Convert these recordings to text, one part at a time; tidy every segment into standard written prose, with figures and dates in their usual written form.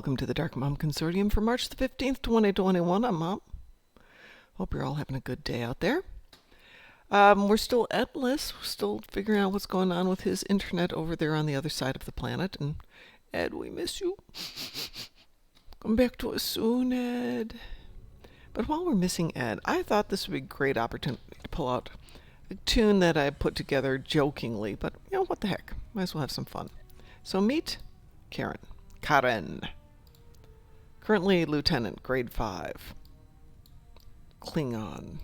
welcome to the Darkmom Consortium for March the 15th, 2021. I'm Mom. Hope you're all having a good day out there. We're still Edless. We're still figuring out what's going on with his internet over there on the other side of the planet. And Ed, we miss you. Come back to us soon, Ed. But while we're missing Ed, I thought this would be a great opportunity to pull out a tune that I put together jokingly, but you know, what the heck? Might as well have some fun. So meet Karen. Karen. Currently Lieutenant, grade 5. Klingon.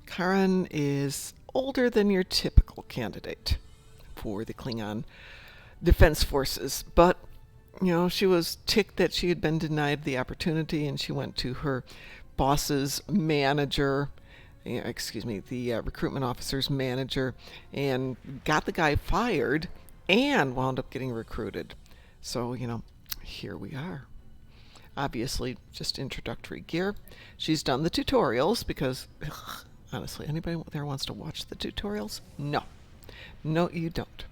Karen is older than your typical candidate for the Klingon Defense Forces, but you know, she was ticked that she had been denied the opportunity, and she went to her boss's manager, the recruitment officer's manager, and got the guy fired and wound up getting recruited. So, you know, here we are. Obviously, just introductory gear. She's done the tutorials because, honestly, anybody there wants to watch the tutorials? No. No, you don't.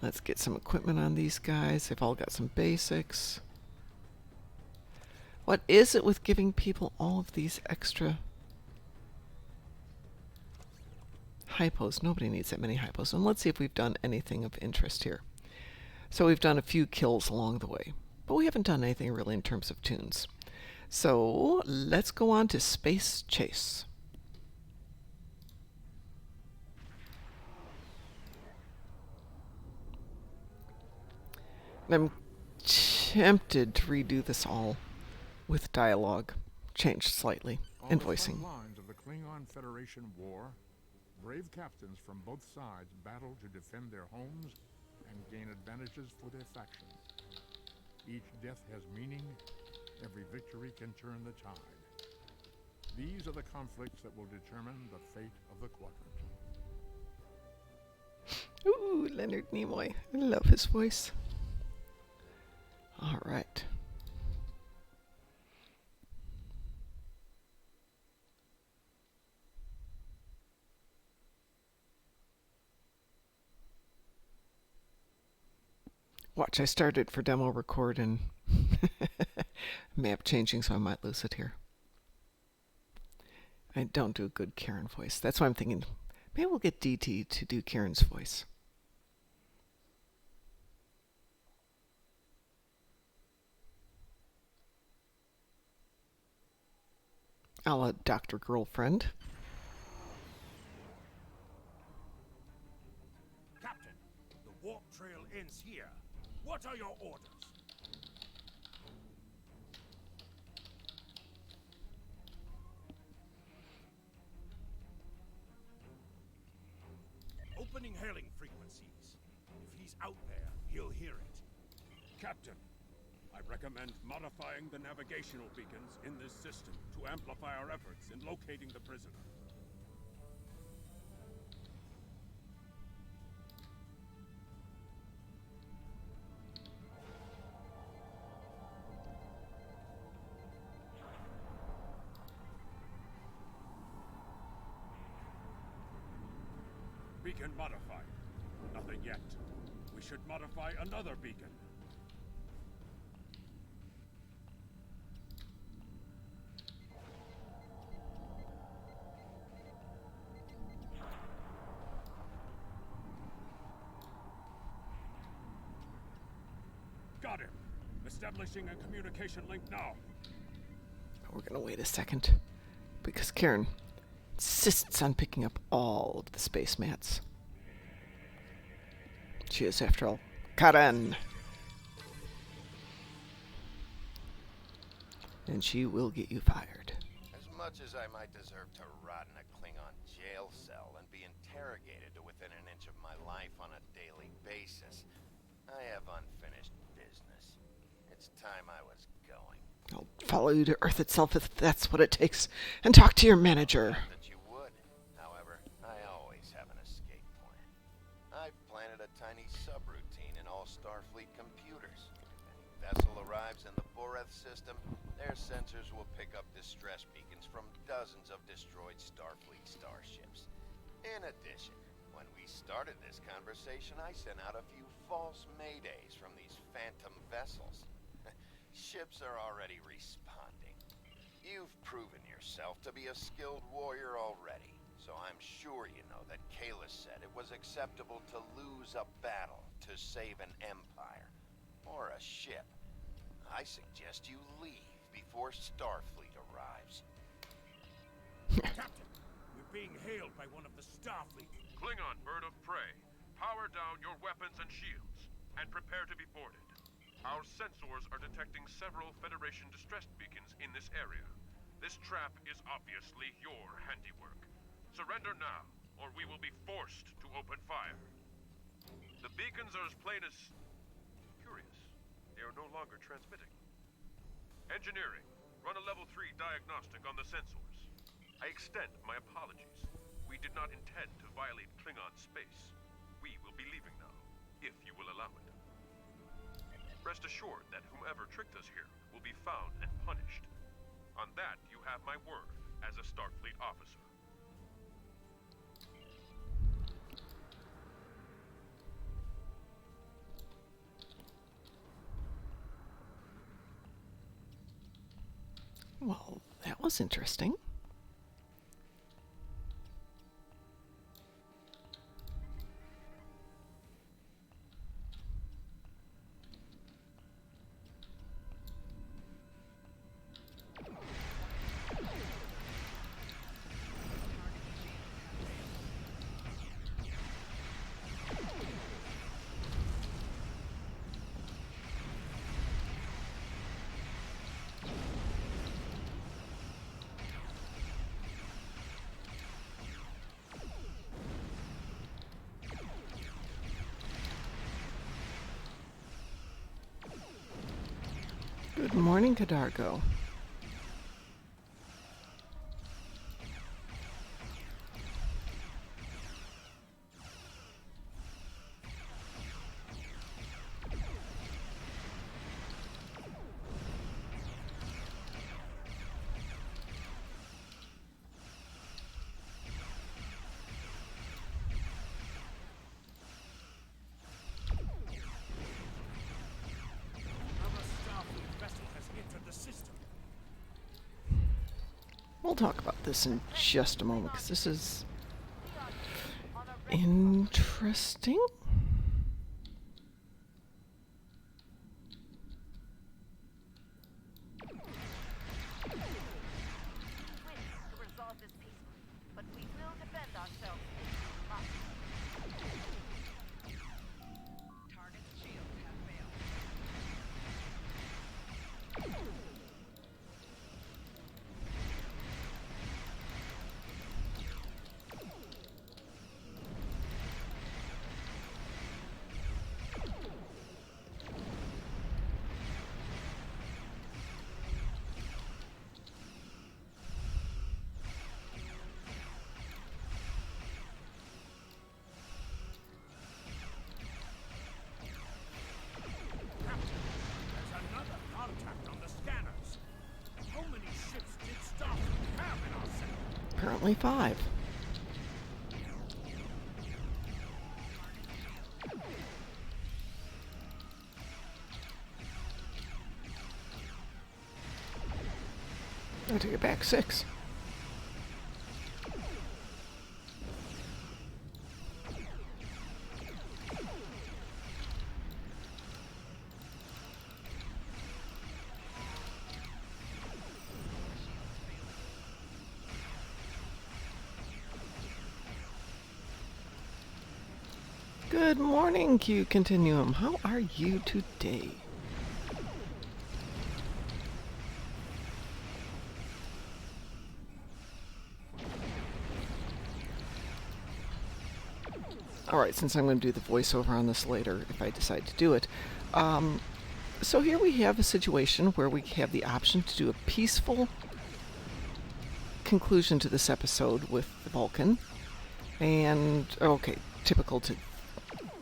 Let's get some equipment on these guys. They've all got some basics. What is it with giving people all of these extra hypos? Nobody needs that many hypos. And let's see if we've done anything of interest here. So we've done a few kills along the way, but we haven't done anything really in terms of tunes. So let's go on to Space Chase. I'm tempted to redo this all with dialogue, changed slightly, and voicing. On the front lines of the Klingon Federation war, brave captains from both sides battle to defend their homes and gain advantages for their factions. Each death has meaning. Every victory can turn the tide. These are the conflicts that will determine the fate of the quadrant. Ooh, Leonard Nimoy. I love his voice. All right. Watch, I started for demo record and map changing, so I might lose it here. I don't do a good Karen voice. That's why I'm thinking maybe we'll get DT to do Karen's voice. A la Dr. Girlfriend. Captain, the warp trail ends here. What are your orders? Opening hailing frequencies. If he's out there, he'll hear it. Captain, I recommend modifying the navigational beacons in this system to amplify our efforts in locating the prisoner. Beacon modified. Nothing yet. We should modify another beacon. Got him. Establishing a communication link now. We're going to wait a second because Karen insists on picking up all of the space mats. She is, after all, Karen. And she will get you fired. As much as I might deserve to rot in a Klingon jail cell and be interrogated to within an inch of my life on a daily basis, I have unfinished business. It's time I was going. I'll follow you to Earth itself if that's what it takes, and talk to your manager. That you would. However, I always have an escape plan. I've planted a tiny subroutine in all Starfleet computers. If any vessel arrives in the Boreth system, their sensors will pick up distress beacons from dozens of destroyed Starfleet starships. In addition, when we started this conversation, I sent out a few false maydays from these phantom vessels. Ships are already responding. You've proven yourself to be a skilled warrior already, so I'm sure you know that Kalis said it was acceptable to lose a battle to save an empire, or a ship. I suggest you leave before Starfleet arrives. Captain, we're being hailed by one of the Starfleet. Klingon bird of prey, power down your weapons and shields, and prepare to be boarded. Our sensors are detecting several Federation distress beacons in this area. This trap is obviously your handiwork. Surrender now, or we will be forced to open fire. The beacons are as plain as... curious. They are no longer transmitting. Engineering, run a level 3 diagnostic on the sensors. I extend my apologies. We did not intend to violate Klingon space. We will be leaving now, if you will allow it. Rest assured that whomever tricked us here will be found and punished. On that, you have my word as a Starfleet officer. Well, that was interesting. Good morning, Cadargo. We'll talk about this in just a moment, because this is interesting. Apparently 5. I take it back 6. Good morning, Q Continuum. How are you today? Alright, since I'm going to do the voiceover on this later, if I decide to do it. So here we have a situation where we have the option to do a peaceful conclusion to this episode with the Vulcan. And, okay, typical to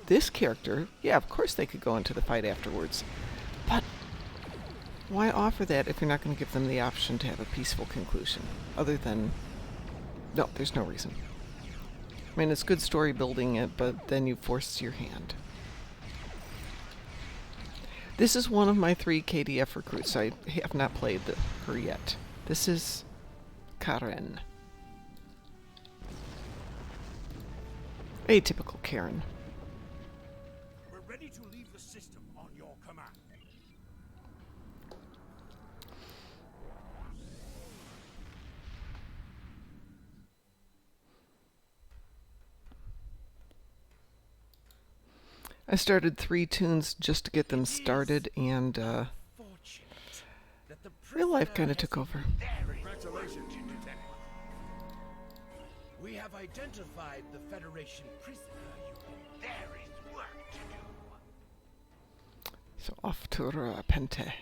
this character, yeah, of course they could go into the fight afterwards. But why offer that if you're not going to give them the option to have a peaceful conclusion? Other than, no, there's no reason. I mean, it's good story building it, but then you force your hand. This is one of my 3 KDF recruits. I have not played her yet. This is Karen. Atypical Karen. We're ready to leave the system on your command. I started 3 tunes just to get them started, and Fortunate that the real life kind prisoner of took has over. very- Congratulations, Lieutenant. We have identified the Federation prisoner. There is work to do. So off to Pente.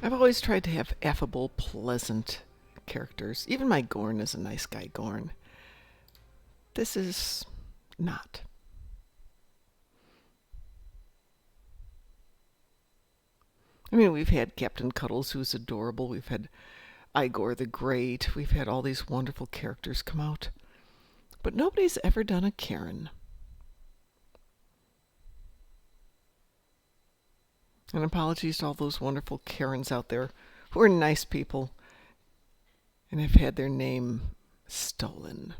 I've always tried to have affable, pleasant characters. Even my Gorn is a nice guy, Gorn. This is not. I mean, we've had Captain Cuddles, who's adorable. We've had Igor the Great. We've had all these wonderful characters come out. But nobody's ever done a Karen. And apologies to all those wonderful Karens out there who are nice people and have had their name stolen.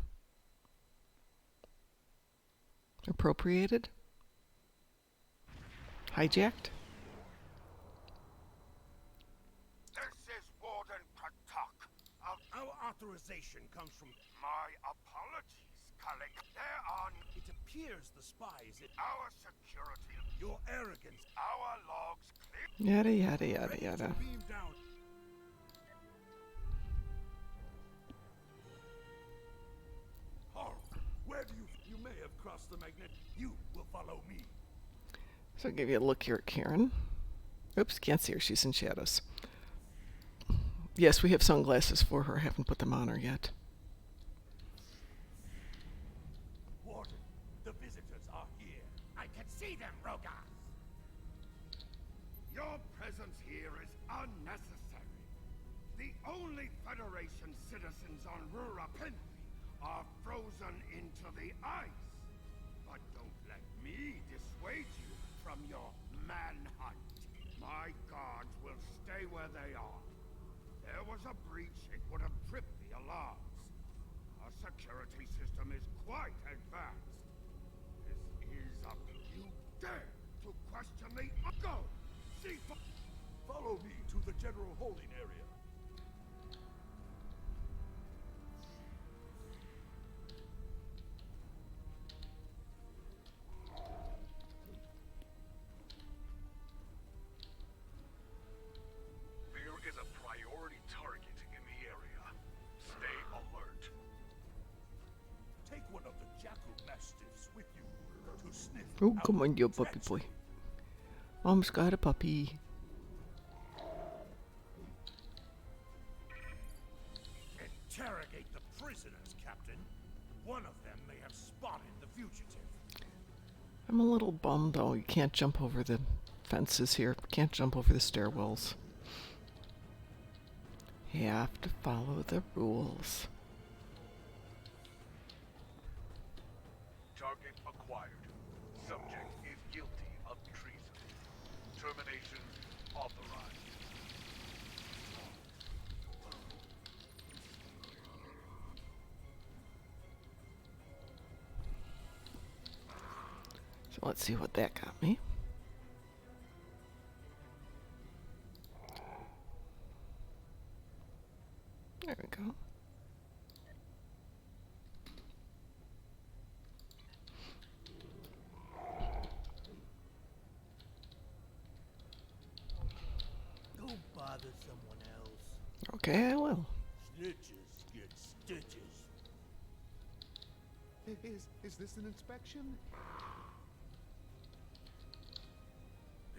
Appropriated? Hijacked? This is Warden Katak. Our authorization comes from... My apologies, Kalik. There are... It appears the spies... Our security... Your arrogance... Our logs clear... Yada, yada, yada, yada. Beam down. Horror, where do you... You may have crossed the magnet. You will follow me. So I'll give you a look here at Karen. Oops, can't see her. She's in shadows. Yes, we have sunglasses for her. I haven't put them on her yet. Warden, the visitors are here. I can see them, Rogas. Your presence here is unnecessary. The only Federation citizens on Rurapinti are frozen into the ice. But don't let me dissuade you from your manhunt. My guards will stay where they are. There was a breach, it would have tripped the alarms. Our security system is quite advanced. This is up to you. Dare to question the... Go! See... Follow me to the general holding area. There is a priority target in the area. Stay alert. Take one of the jackal mastiffs with you to sniff. Oh, out come on, you the puppy threats. boy. Mom's got a puppy. Interrogate the prisoners, Captain. One of them may have spotted the fugitive. I'm a little bummed, though. You can't jump over the fences here. Can't jump over the stairwells. You have to follow the rules. Target acquired. Subject is guilty of treason. Termination authorized. So let's see what that got me. There we go. Go bother someone else. Okay, I will. Snitches get stitches. Is this an inspection?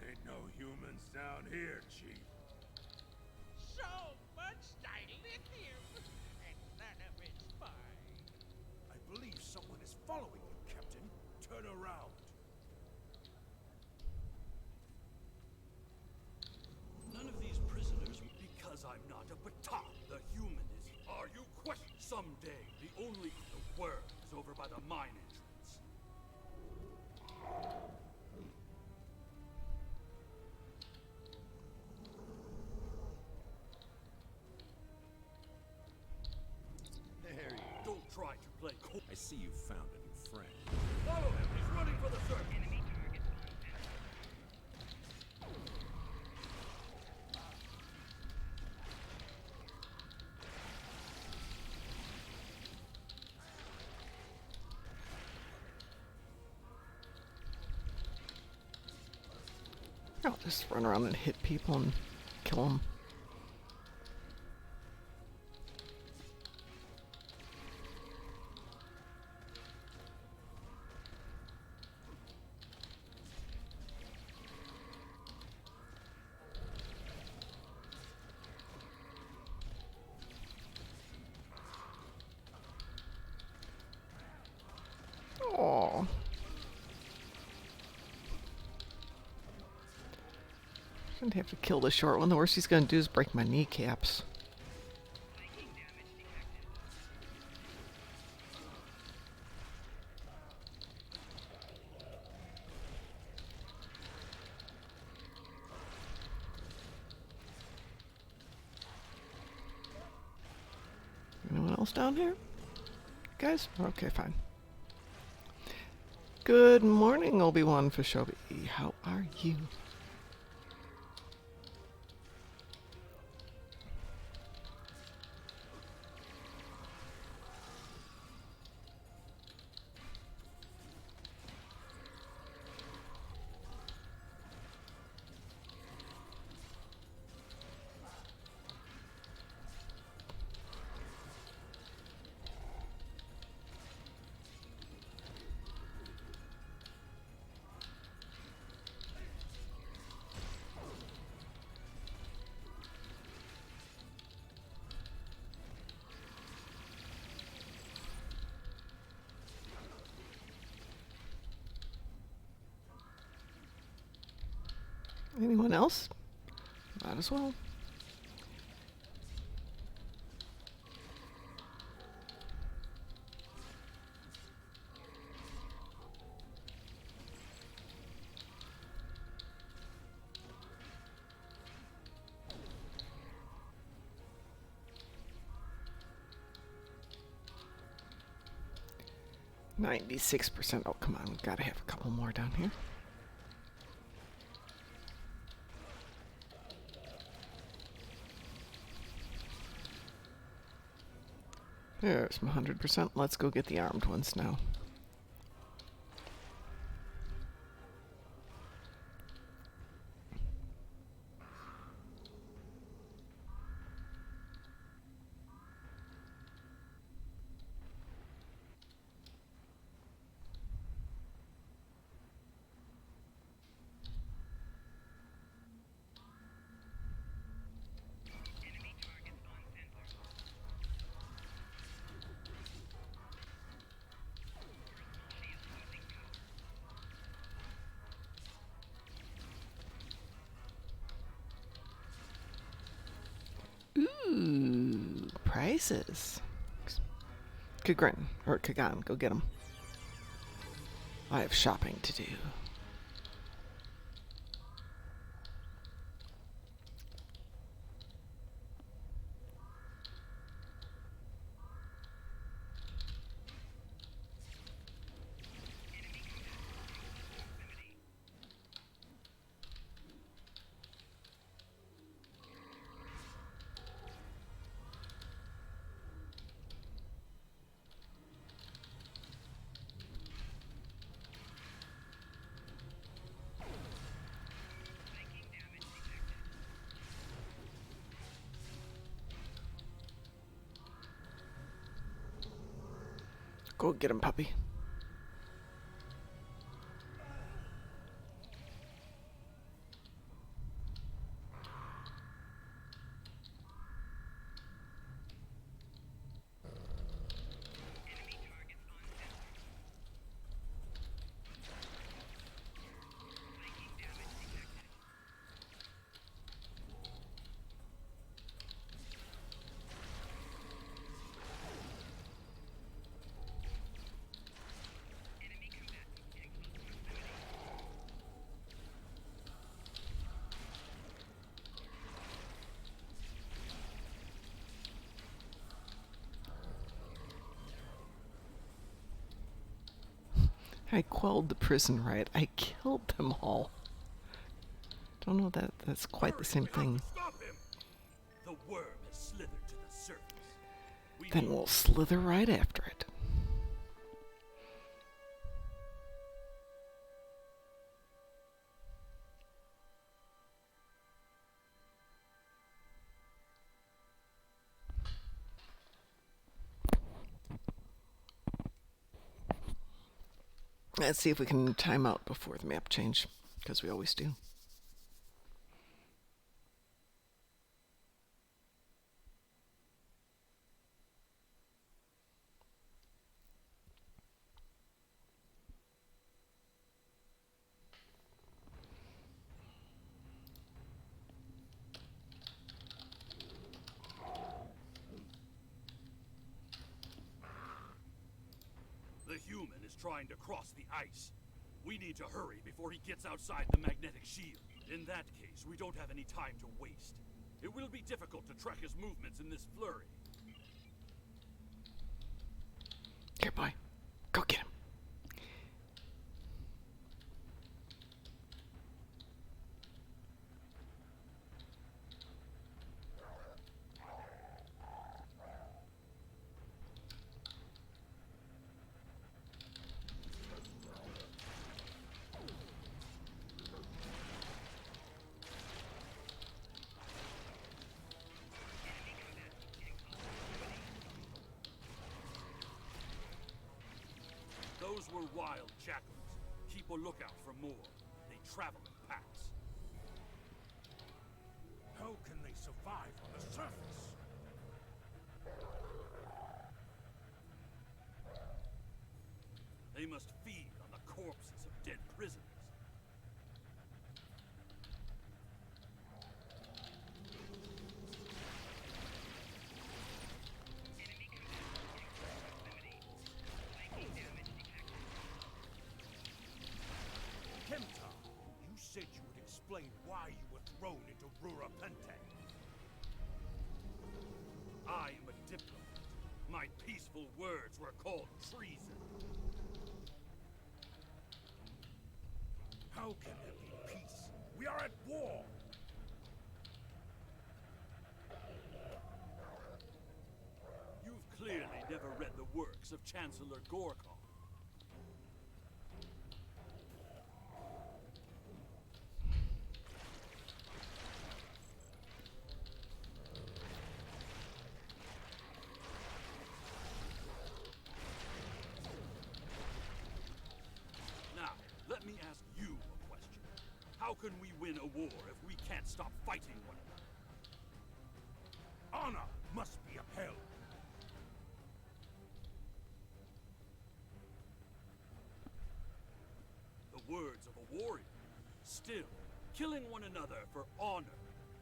Ain't no humans down here, Chief. So much dilithium, and none of it's fine. I believe someone is following you, Captain. Turn around. None of these prisoners, because I'm not a Batak, the human is. Are you questioned? Someday, the only the words of dare you? Don't try to play cool. I see you found a new friend. Follow him. He's running for the surface. I'll just run around and hit people and kill them. Oh. Shouldn't have to kill the short one. The worst he's going to do is break my kneecaps. Anyone else down here? Guys? Okay, fine. Good morning, Obi-Wan Fishobi. How are you? Anyone else? Might as well. %. Oh, come on. We've got to have a couple more down here. There's my 100%. Let's go get the armed ones now. Ooh, prizes. Kagrin, or Kagan, go get them. I have shopping to do. Go get him, puppy. I quelled the prison riot. I killed them all. Don't know that that's quite the same thing. Stop him! The worm has slithered to the surface. Then we'll slither right after it. Let's see if we can time out before the map change, because we always do. The human is trying to cross the ice. We need to hurry before he gets outside the magnetic shield. In that case, we don't have any time to waste. It will be difficult to track his movements in this flurry. Here, boy. Go get him. Those were wild jackals. Keep a lookout for more. They travel in packs. How can they survive on the surface? They must feed on the corpses of dead prisoners. Kemtar, you said you would explain why you were thrown into Rura Pente. I am a diplomat. My peaceful words were called treason. How can there be peace? We are at war! You've clearly never read the works of Chancellor Gorkon. Now, let me ask you a question. How can we win a war if we can't stop fighting one another? Honor must be upheld. The words of a warrior. Still, killing one another for honor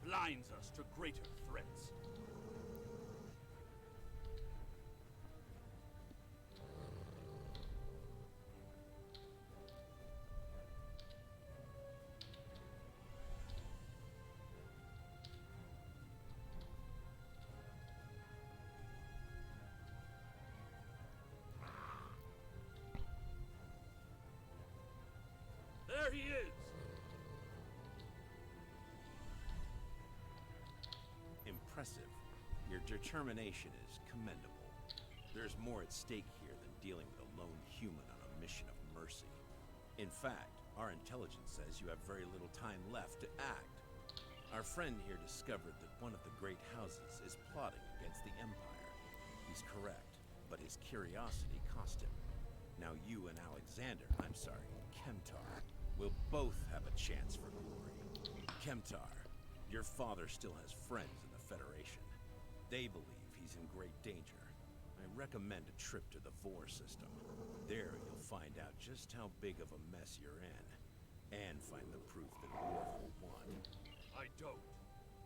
blinds us to greater threats. There he is! Impressive. Your determination is commendable. There's more at stake here than dealing with a lone human on a mission of mercy. In fact, our intelligence says you have very little time left to act. Our friend here discovered that one of the great houses is plotting against the Empire. He's correct, but his curiosity cost him. Now you and Kemtar, will both have a chance for glory. Kemtar, your father still has friends in the Federation. They believe he's in great danger. I recommend a trip to the Vor system. There you'll find out just how big of a mess you're in, and find the proof that War won. I don't.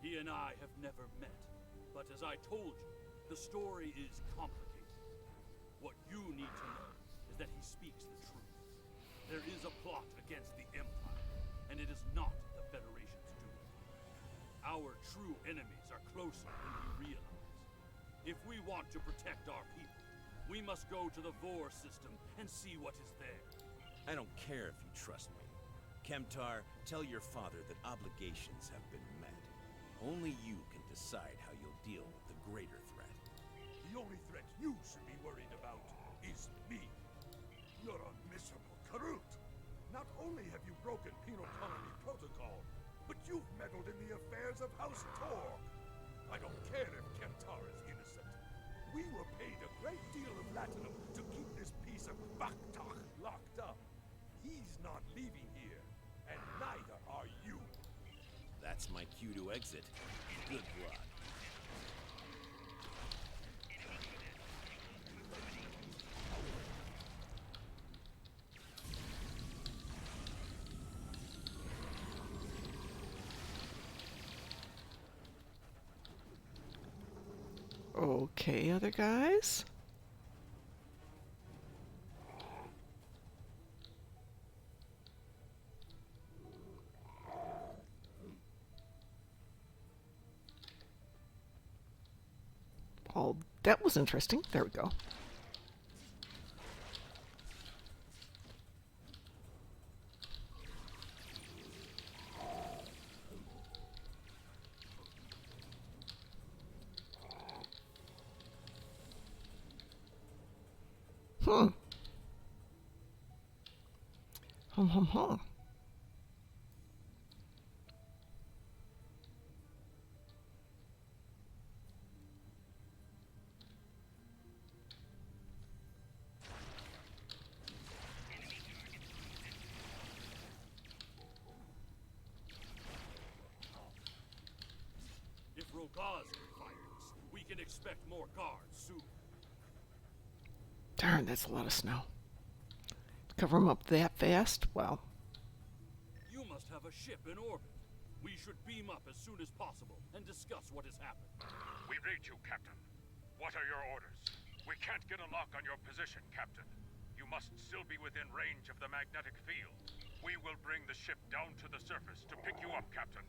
He and I have never met. But as I told you, the story is complicated. What you need to know is that he speaks the truth. There is a plot against the Empire, and it is not the Federation's doing. Our true enemies are closer than we realize. If we want to protect our people, we must go to the Vor system and see what is there. I don't care if you trust me. Kemtar, tell your father that obligations have been met. Only you can decide how you'll deal with the greater threat. The only threat you should be worried about is me. You're a miserable Karut. Not only have you broken penal colony protocol, but you've meddled in the affairs of House Tor. I don't care if Kemtar is innocent. We were paid a great deal of latinum to keep this piece of Bakhtach locked up. He's not leaving here, and neither are you. That's my cue to exit. Good luck. Okay, other guys? Oh, that was interesting. There we go. Hmm. Hum. If Rogaz can fire us, we can expect more guards soon. Darn, that's a lot of snow. Cover them up that fast? Wow. You must have a ship in orbit. We should beam up as soon as possible and discuss what has happened. We read you, Captain. What are your orders? We can't get a lock on your position, Captain. You must still be within range of the magnetic field. We will bring the ship down to the surface to pick you up, Captain.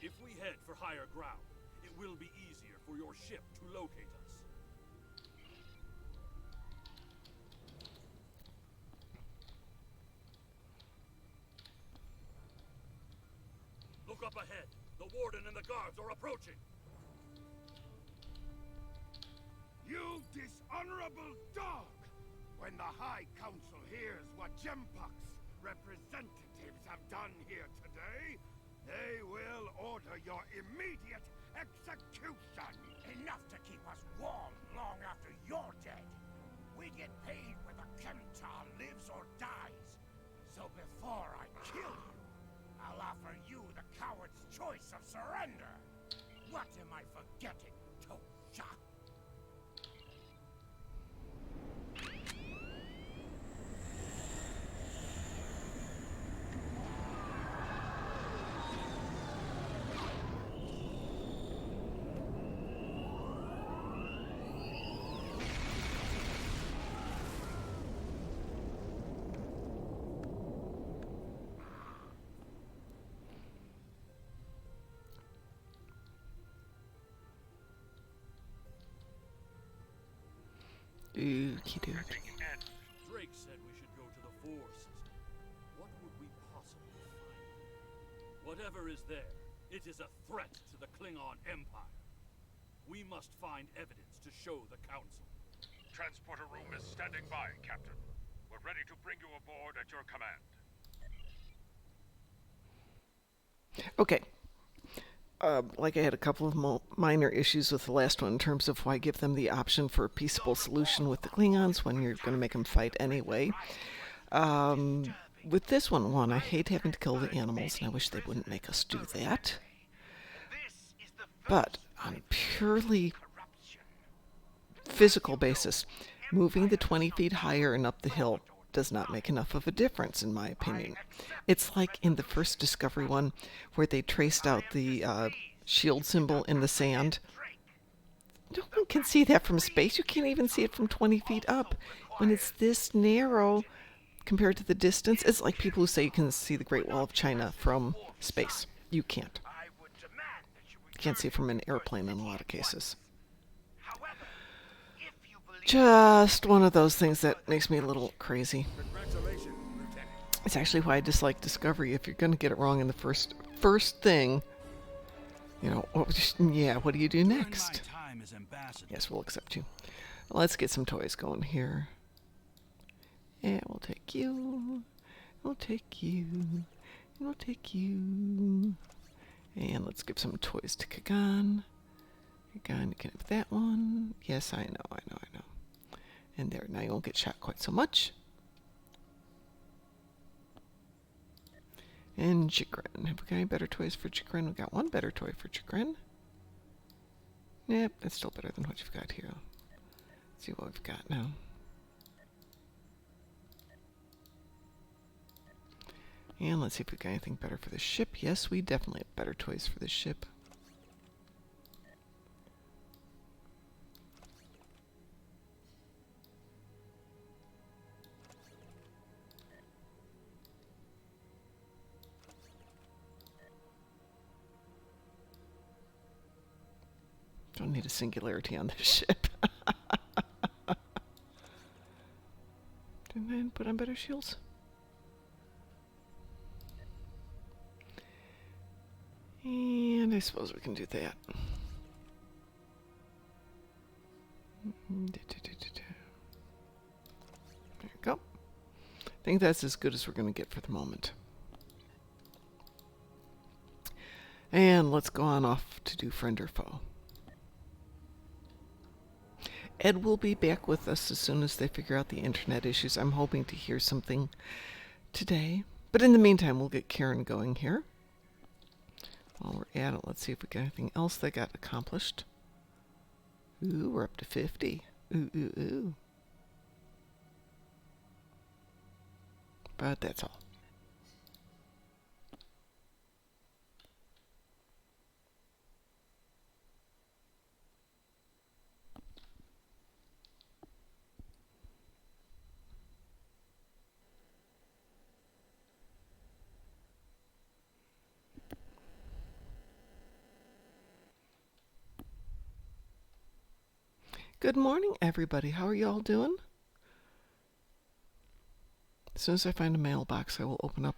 If we head for higher ground, it will be easier for your ship to locate us. Look up ahead. The Warden and the guards are approaching. You dishonorable dog! When the High Council hears what Gempok's representatives have done here today, they will order your immediate execution! Enough to keep us warm long after you're dead. We get paid whether Kemtar lives or dies. So before I kill you, I'll offer you the coward's choice of surrender. What am I forgetting, Tosha? Okie dokie. Drake said we should go to the 4 system. What would we possibly find? Whatever is there, it is a threat to the Klingon Empire. We must find evidence to show the Council. Transporter room is standing by, Captain. We're ready to bring you aboard at your command. Okay. Like I had a couple of minor issues with the last one in terms of why give them the option for a peaceable solution with the Klingons when you're going to make them fight anyway. With this one, I hate having to kill the animals, and I wish they wouldn't make us do that. But on a purely physical basis, moving the 20 feet higher and up the hill does not make enough of a difference, in my opinion. It's like in the first Discovery one, where they traced out the shield symbol in the sand. No one can see that from space. You can't even see it from 20 feet up. When it's this narrow compared to the distance, it's like people who say you can see the Great Wall of China from space. You can't. You can't see it from an airplane in a lot of cases. Just one of those things that makes me a little crazy. Congratulations. It's actually why I dislike Discovery. If you're going to get it wrong in the first thing, you know, yeah, what do you do next? Yes, we'll accept you. Let's get some toys going here. And we'll take you. We'll take you. We'll take you. And let's give some toys to Kagan. Kagan, you can have that one. Yes, I know. And there, now you won't get shot quite so much. And Chagrin. Have we got any better toys for Chagrin? We got one better toy for Chagrin. Yep, that's still better than what you've got here. Let's see what we've got now. And let's see if we've got anything better for the ship. Yes, we definitely have better toys for the ship. Don't need a singularity on this ship. Didn't I put on better shields? And I suppose we can do that. There you go. I think that's as good as we're going to get for the moment. And let's go on off to do friend or foe. Ed will be back with us as soon as they figure out the internet issues. I'm hoping to hear something today. But in the meantime, we'll get Karen going here. While we're at it, let's see if we got anything else that got accomplished. Ooh, we're up to 50. Ooh. But that's all. Good morning, everybody. How are you all doing? As soon as I find a mailbox, I will open up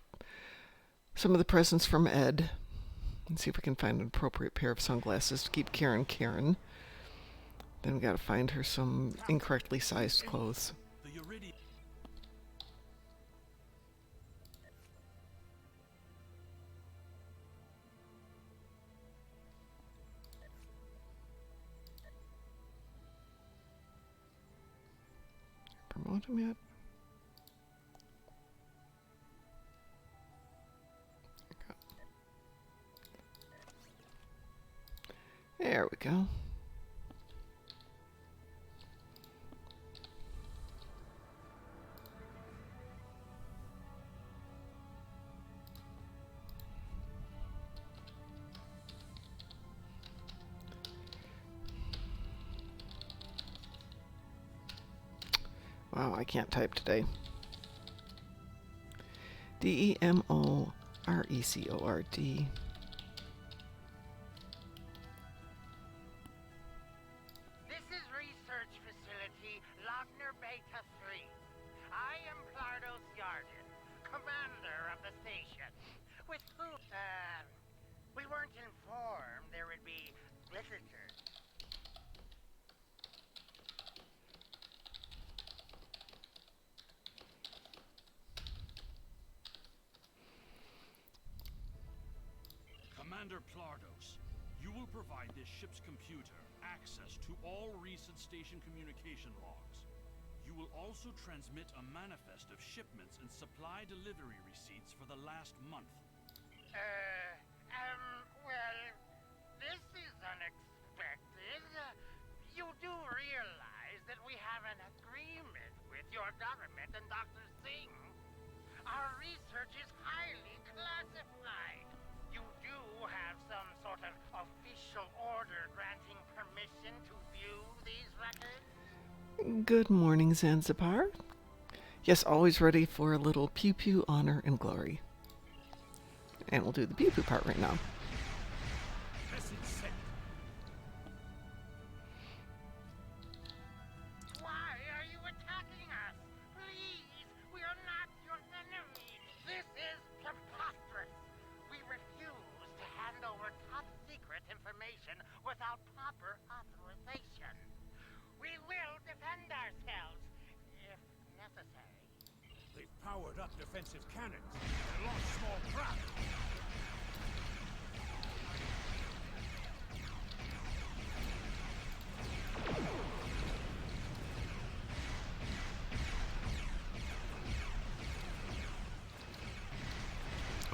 some of the presents from Ed and see if we can find an appropriate pair of sunglasses to keep Karen Karen. Then we got to find her some incorrectly sized clothes. Promote him yet? There we go. Wow, I can't type today. DEMORECORD. This is Research Facility Logner Beta 3. I am Plardos Yarden, commander of the station. With whom, we weren't informed there would be visitors. Commander Plardos, you will provide this ship's computer access to all recent station communication logs. You will also transmit a manifest of shipments and supply delivery receipts for the last month. Well, this is unexpected. You do realize that we have an agreement with your government and Dr. Singh. Our research is highly classified. You do have some sort of official order granting permission to view these records? Good morning, Zanzibar. Yes, always ready for a little pew-pew, honor, and glory. And we'll do the pew-pew part right now. Why are you attacking us? Please, we are not your enemies. defensive cannons and launch small craft.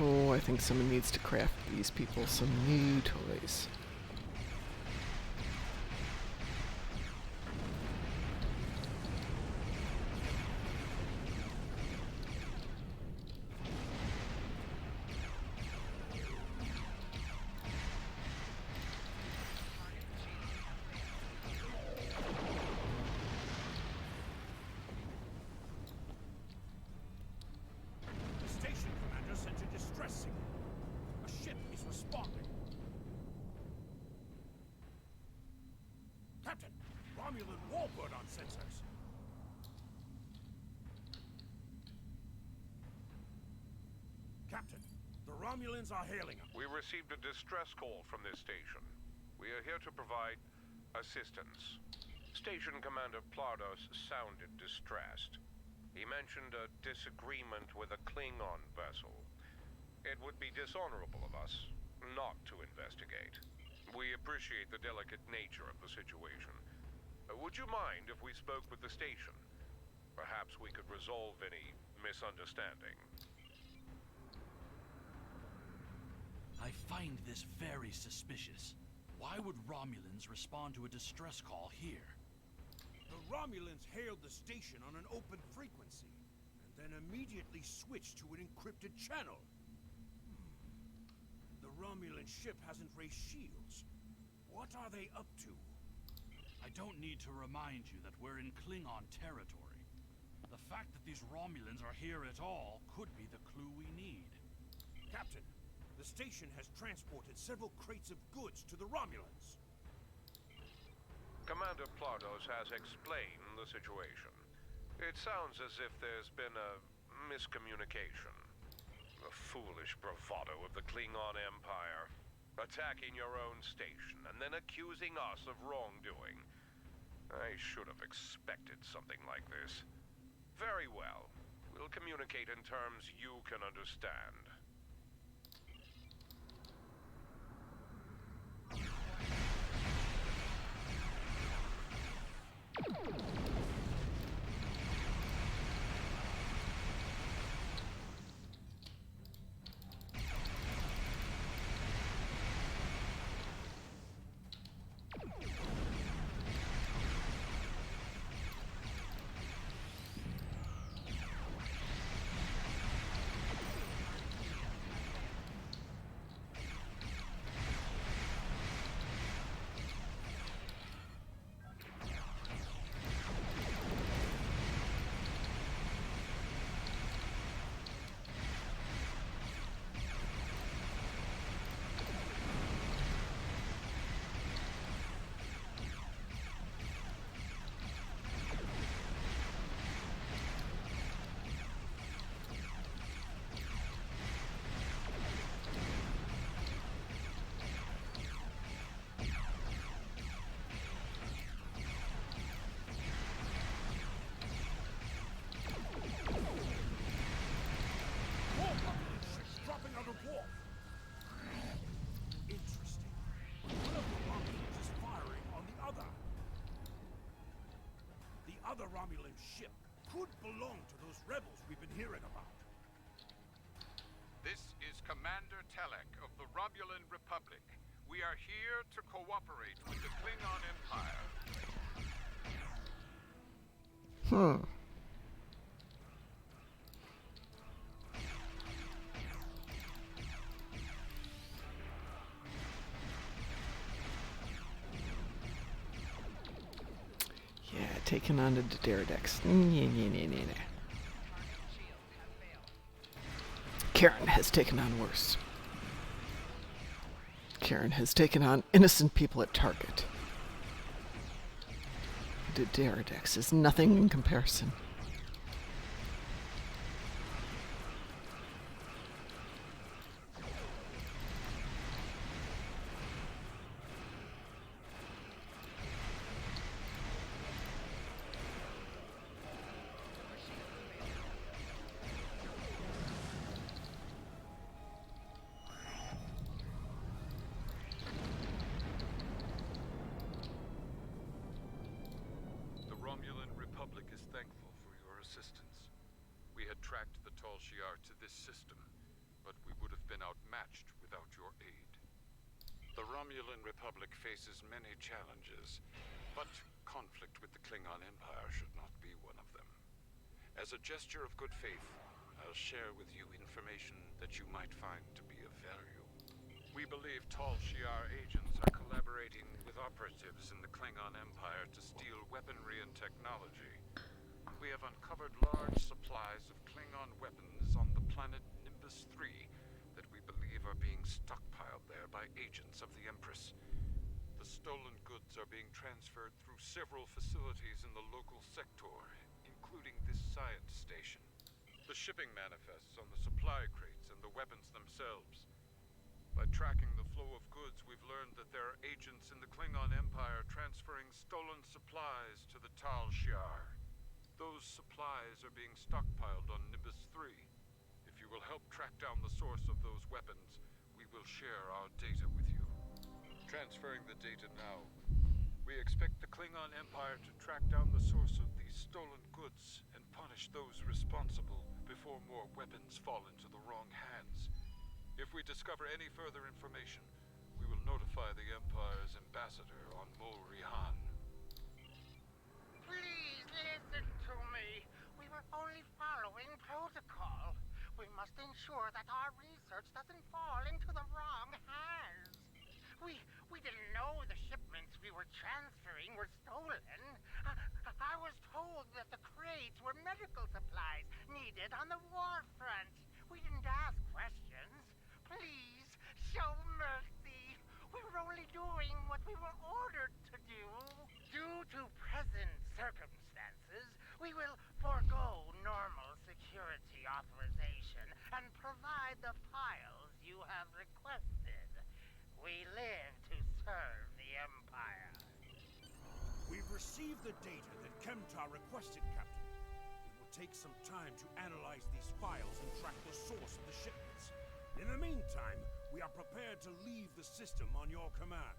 Oh, I think someone needs to craft these people some new toys. Captain, Romulan warbird on sensors. Captain, the Romulans are hailing us. We received a distress call from this station. We are here to provide assistance. Station Commander Plardos sounded distressed. He mentioned a disagreement with a Klingon vessel. It would be dishonorable of us not to investigate. We appreciate the delicate nature of the situation. Would you mind if we spoke with the station? Perhaps we could resolve any misunderstanding. I find this very suspicious. Why would Romulans respond to a distress call here? The Romulans hailed the station on an open frequency, and then immediately switched to an encrypted channel. The Romulan ship hasn't raised shields. What are they up to? I don't need to remind you that we're in Klingon territory. The fact that these Romulans are here at all could be the clue we need. Captain, the station has transported several crates of goods to the Romulans. Commander Plardos has explained the situation. It sounds as if there's been a miscommunication. The foolish bravado of the Klingon Empire. Attacking your own station and then accusing us of wrongdoing. I should have expected something like this. Very well. We'll communicate in terms you can understand. Interesting. One of the Romulans is firing on the other. The other Romulan ship could belong to those rebels we've been hearing about. This is Commander Telek of the Romulan Republic. We are here to cooperate with the Klingon Empire. Yeah, taking on the Pterodex. Karen has taken on worse. Karen has taken on innocent people at Target. The Pterodex is nothing in comparison. Shi'ar to this system, but we would have been outmatched without your aid. The Romulan Republic faces many challenges, but conflict with the Klingon Empire should not be one of them. As a gesture of good faith, I'll share with you information that you might find to be of value. We believe Tal Shi'ar agents are collaborating with operatives in the Klingon Empire to steal weaponry and technology. We have uncovered large supplies of Klingon weapons on the planet Nimbus 3 that we believe are being stockpiled there by agents of the Empress. The stolen goods are being transferred through several facilities in the local sector, including this science station. The shipping manifests on the supply crates and the weapons themselves. By tracking the flow of goods, we've learned that there are agents in the Klingon Empire transferring stolen supplies to the Tal Shi'ar. Those supplies are being stockpiled on Nimbus 3. If you will help track down the source of those weapons, we will share our data with you. Transferring the data now. We expect the Klingon Empire to track down the source of these stolen goods and punish those responsible before more weapons fall into the wrong hands. If we discover any further information, we will notify the Empire's ambassador on Mol Rihan. Please listen to me. We were only following protocol. We must ensure that our research doesn't fall into the wrong hands. We didn't know the shipments we were transferring were stolen. I was told that the crates were medical supplies needed on the war front. We didn't ask questions. Please, show mercy. We were only doing what we were ordered to do. Due to present circumstances, we will forego normal security authorization and provide the files you have requested. We live to serve the Empire. We've received the data that Chemtar requested, Captain. It will take some time to analyze these files and track the source of the shipments. In the meantime, we are prepared to leave the system on your command.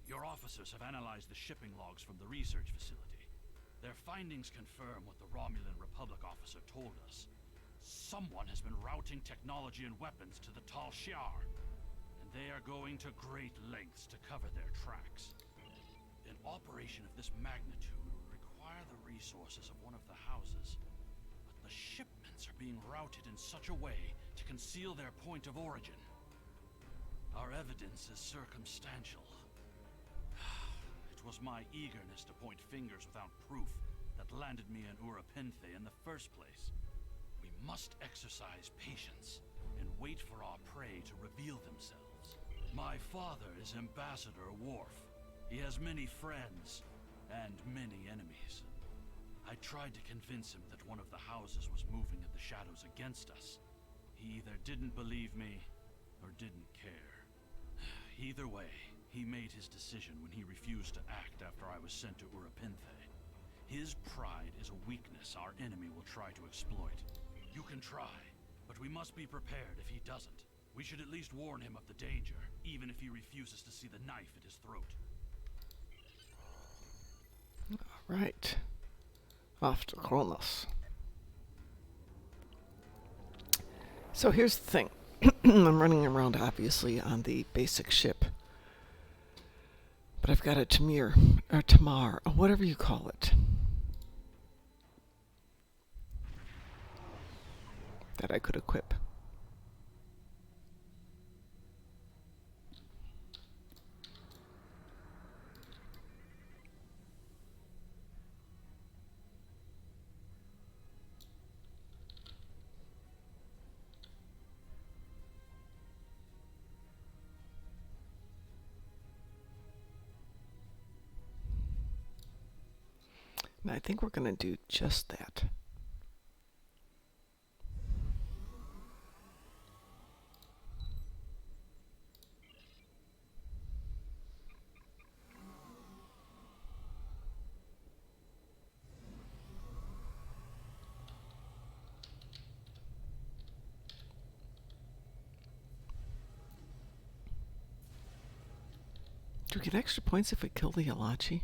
Your officers have analyzed the shipping logs from the research facility. Their findings confirm what the Romulan Republic officer told us. Someone has been routing technology and weapons to the Tal Shi'ar, and they are going to great lengths to cover their tracks. An operation of this magnitude would require the resources of one of the houses, but the shipments are being routed in such a way to conceal their point of origin. Our evidence is circumstantial. It was my eagerness to point fingers without proof that landed me in Urapinthe in the first place. We must exercise patience and wait for our prey to reveal themselves. My father is Ambassador Worf. He has many friends and many enemies. I tried to convince him that one of the houses was moving in the shadows against us. He either didn't believe me or didn't care. Either way, he made his decision when he refused to act after I was sent to Urapinthe. His pride is a weakness our enemy will try to exploit. You can try, but we must be prepared if he doesn't. We should at least warn him of the danger, even if he refuses to see the knife at his throat. All right. Off to Kronos. So here's the thing. I'm running around, obviously, on the basic ship. But I've got a Tamar, or whatever you call it, that I could equip. And I think we're going to do just that. Do we get extra points if we kill the Yalachi?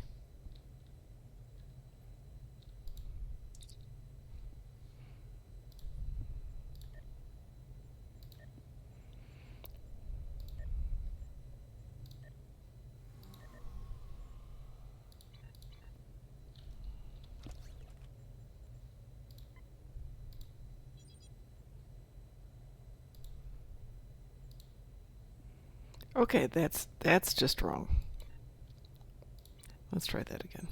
Okay, that's just wrong. Let's try that again.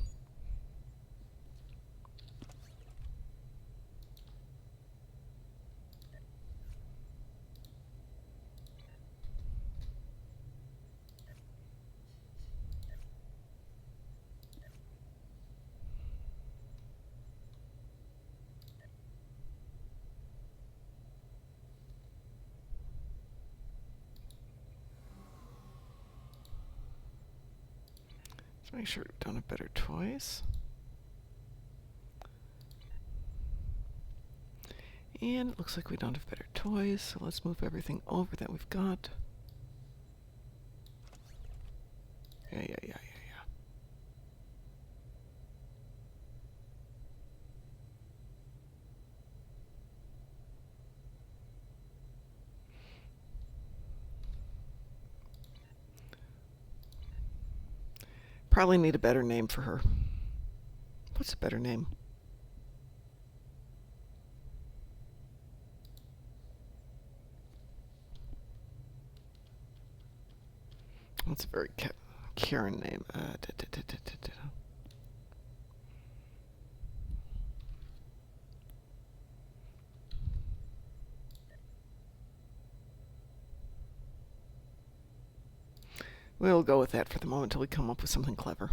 Let's make sure we don't have better toys. And it looks like we don't have better toys, so let's move everything over that we've got. Yeah. Probably need a better name for her. What's a better name? That's a very Karen name. We'll go with that for the moment until we come up with something clever.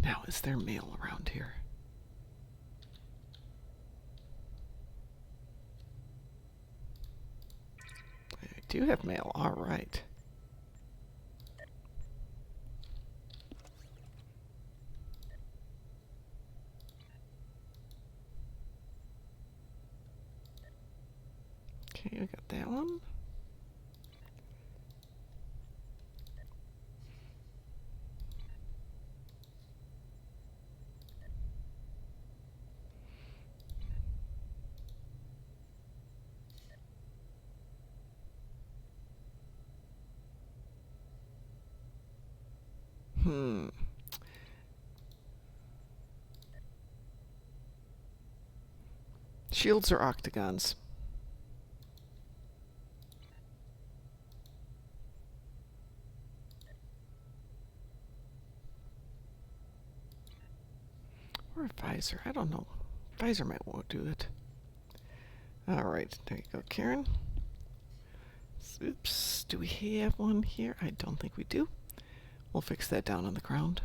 Now, is there mail around here? I do have mail. All right. Okay, we got that one. Shields or octagons? Or a visor? I don't know. Visor might won't do it. All right, there you go, Karen. Oops, do we have one here? I don't think we do. We'll fix that down on the ground.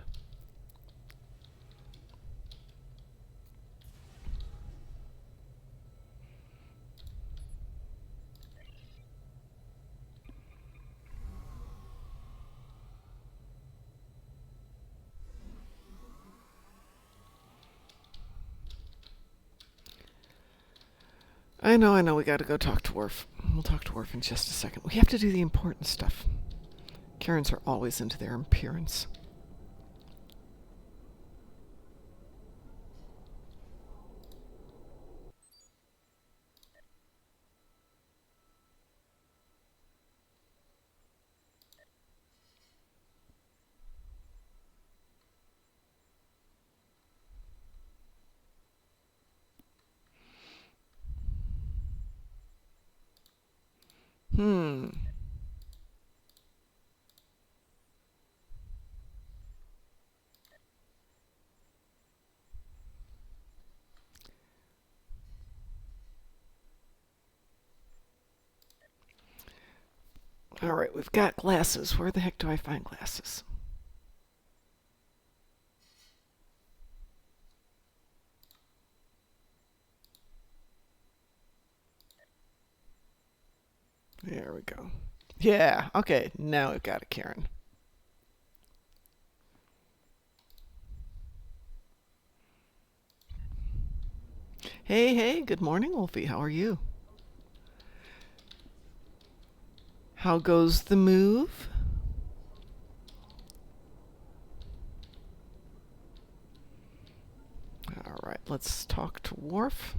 I know, we gotta go talk to Worf. We'll talk to Worf in just a second. We have to do the important stuff. Karens are always into their appearance. All right, we've got glasses. Where the heck do I find glasses? There we go. Yeah, okay, now we've got a Karen. Hey, good morning, Wolfie. How are you? How goes the move? All right, let's talk to Worf.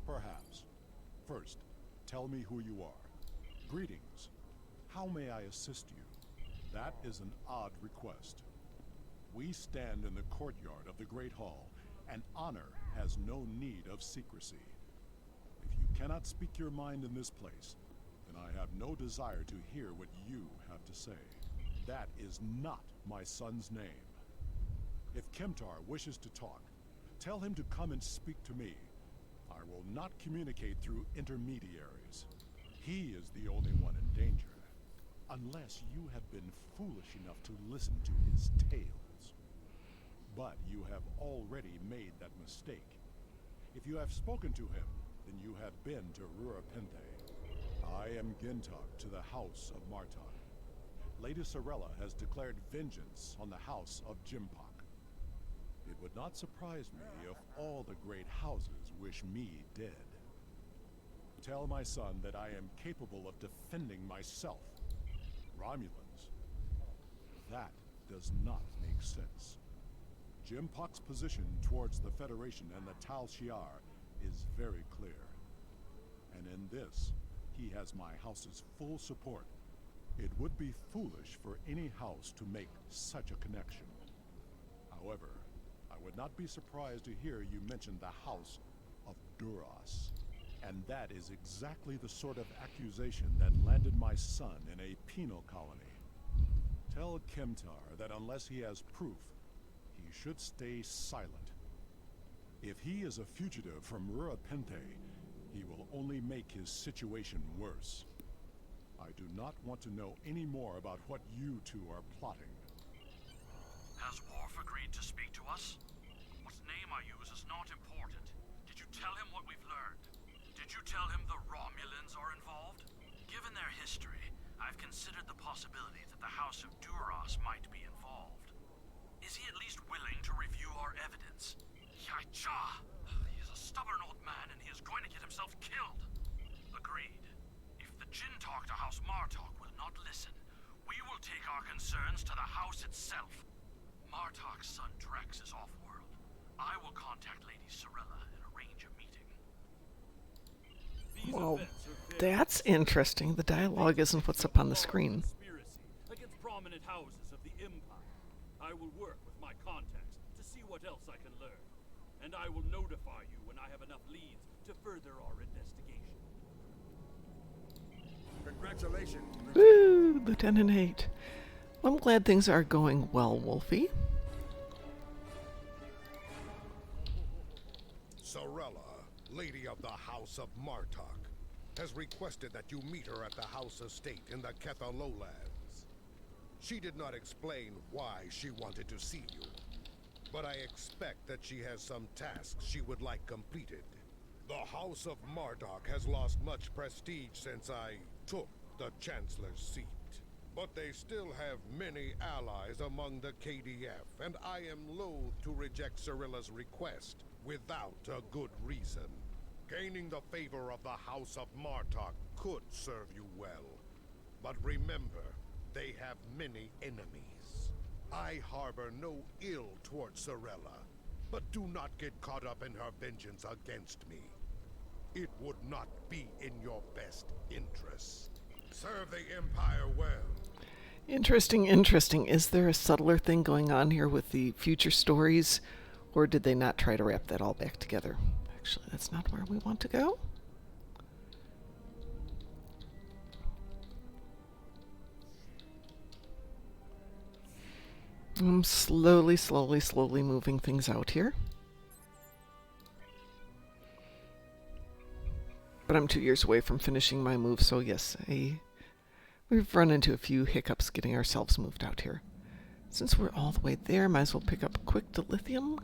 Perhaps. First, tell me who you are. Greetings. How may I assist you? That is an odd request. We stand in the courtyard of the Great Hall, and honor has no need of secrecy. If you cannot speak your mind in this place, then I have no desire to hear what you have to say. That is not my son's name. If Kemtar wishes to talk, tell him to come and speak to me. I will not communicate through intermediaries. He is the only one in danger, unless you have been foolish enough to listen to his tales. But you have already made that mistake. If you have spoken to him, then you have been to Rurapente. I am Gintok to the House of Martok. Lady Sorella has declared vengeance on the House of Jimpok. It would not surprise me if all the great houses wish me dead. Tell my son that I am capable of defending myself. Romulans. That does not make sense. Jimpok's position towards the Federation and the Tal Shiar is very clear. And in this, he has my house's full support. It would be foolish for any house to make such a connection. However, I would not be surprised to hear you mention the House of Duras. And that is exactly the sort of accusation that landed my son in a penal colony. Tell Kemtar that unless he has proof, he should stay silent. If he is a fugitive from Rurapente, he will only make his situation worse. I do not want to know any more about what you two are plotting. Has Worf agreed to speak to us? What name I use is not important. Did you tell him what we've learned? Did you tell him the Romulans are involved? Given their history, I've considered the possibility that the House of Duras might be involved. Is he at least willing to review our evidence? Yai-cha! He is a stubborn old man and he is going to get himself killed. Agreed. If the Jin talk to House Martok will not listen, we will take our concerns to the house itself. Martok's son Drex is off-world. I will contact Lady Sorella and arrange a meeting. Well, that's interesting. The dialogue isn't what's up on the screen. Against prominent houses of the Empire. I will work with my contacts to see what else I can learn. And I will notify you when I have enough leads to further our investigation. Congratulations. Woo, Lieutenant 8. I'm glad things are going well, Wolfie. Sorella, Lady of the House of Martok, has requested that you meet her at the House Estate in the Ketha Lowlands. She did not explain why she wanted to see you, but I expect that she has some tasks she would like completed. The House of Martok has lost much prestige since I took the Chancellor's seat. But they still have many allies among the KDF, and I am loath to reject Sorella's request without a good reason. Gaining the favor of the House of Martok could serve you well. But remember, they have many enemies. I harbor no ill towards Sorella, but do not get caught up in her vengeance against me. It would not be in your best interest. Serve the Empire well. Interesting, interesting. Is there a subtler thing going on here with the future stories, or did they not try to wrap that all back together? Actually, that's not where we want to go. I'm slowly, slowly, slowly moving things out here. But I'm 2 years away from finishing my move, so yes, we've run into a few hiccups getting ourselves moved out here. Since we're all the way there, might as well pick up a quick dilithium.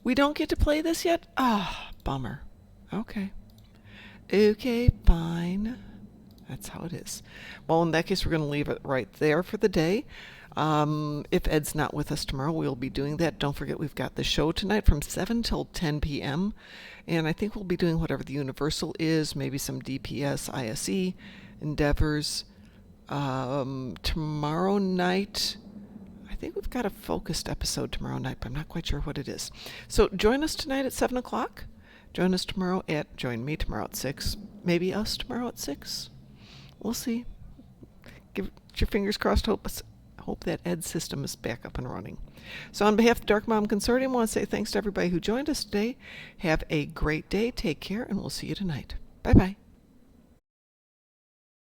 We don't get to play this yet? Ah, bummer. Okay. Okay, fine. That's how it is. Well, in that case, we're going to leave it right there for the day. If Ed's not with us tomorrow, we'll be doing that. Don't forget, we've got the show tonight from 7 till 10 p.m. And I think we'll be doing whatever the Universal is, maybe some DPS, ISE endeavors. Tomorrow night, I think we've got a focused episode tomorrow night, but I'm not quite sure what it is. So join us tonight at 7 o'clock. Join me tomorrow at 6. Maybe us tomorrow at 6. We'll see. Get your fingers crossed. Hope that Ed system is back up and running. So on behalf of the Darkmom Consortium, I want to say thanks to everybody who joined us today. Have a great day. Take care, and we'll see you tonight. Bye-bye.